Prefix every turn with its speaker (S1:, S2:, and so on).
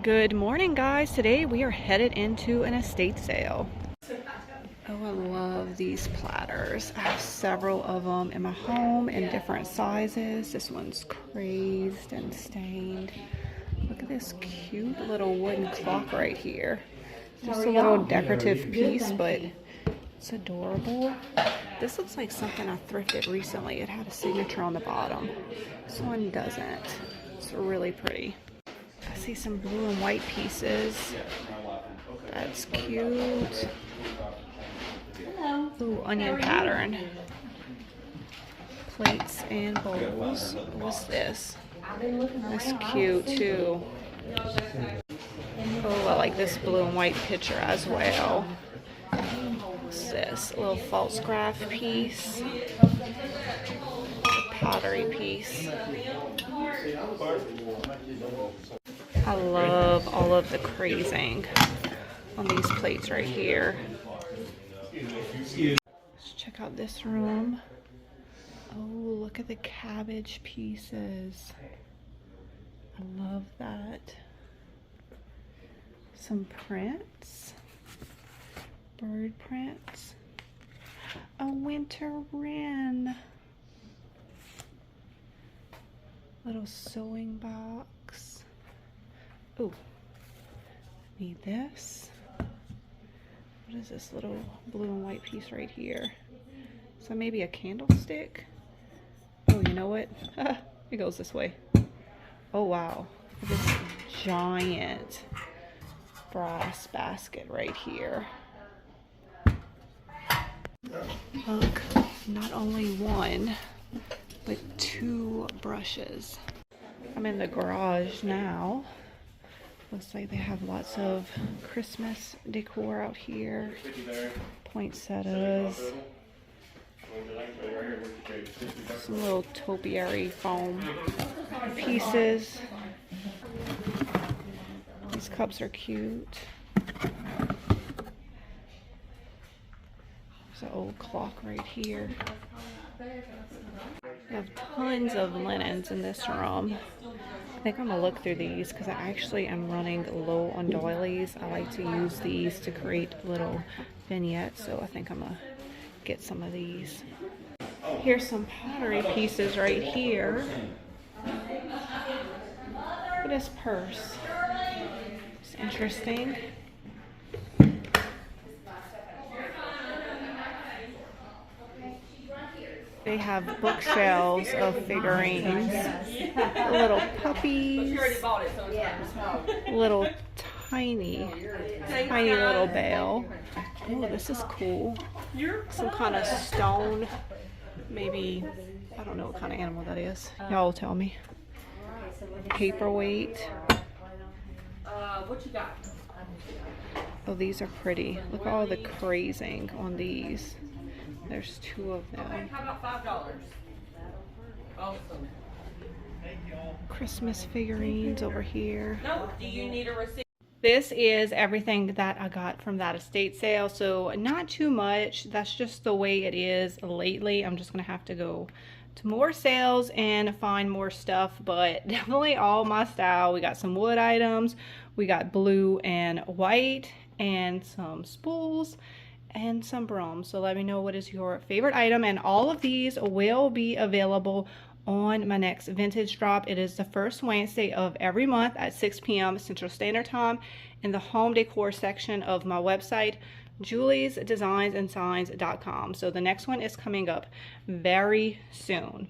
S1: Good morning, guys. Today we are headed into an estate sale. Oh, I love these platters. I have several of them in my home in different sizes. This one's crazed and stained. Look at this cute little wooden clock right here. Just a little decorative piece, but it's adorable. This looks like something I thrifted recently. It had a signature on the bottom. This one doesn't. It's really pretty. I see some blue and white pieces. That's cute. Ooh, onion pattern. Plates and bowls. What's this? That's cute too. Oh, I like this blue and white picture as well. What's this? A little false graph piece. A pottery piece. I love all of the crazing on these plates right here. Let's check out this room. Oh, look at the cabbage pieces. I love that. Some prints. Bird prints. A winter wren. Little sewing box. Ooh, need this. What is this little blue and white piece right here? So maybe a candlestick? Oh, you know what? It goes this way. Oh, wow. This giant brass basket right here. Look, not only one, but two brushes. I'm in the garage now. Looks like they have lots of Christmas decor out here. Poinsettias. Some little topiary foam pieces. These cups are cute. There's an old clock right here. I have tons of linens in this room. I think I'm gonna look through these because I actually am running low on doilies. I like to use these to create little vignettes, so I think I'm gonna get some of these. Here's some pottery pieces right here. Look at this purse. It's interesting. They have bookshelves of figurines, little puppies, little tiny little bell. Oh, this is cool. Some kind of stone, maybe, I don't know what kind of animal that is. Y'all tell me. Paperweight. What you got? Oh, these are pretty. Look at all the crazing on these. There's two of them. Okay, how about $5? Awesome. Christmas figurines over here. No, do you need a receipt? This is everything that I got from that estate sale. So not too much. That's just the way it is lately. I'm just going to have to go to more sales and find more stuff, but definitely all my style. We got some wood items. We got blue and white and some spools and some brooms. So let me know what is your favorite item, and all of these will be available on my next vintage drop. It is the first Wednesday of every month at 6 p.m. Central Standard Time in the home decor section of my website, juliesdesignsandsigns.com. So the next one is coming up very soon.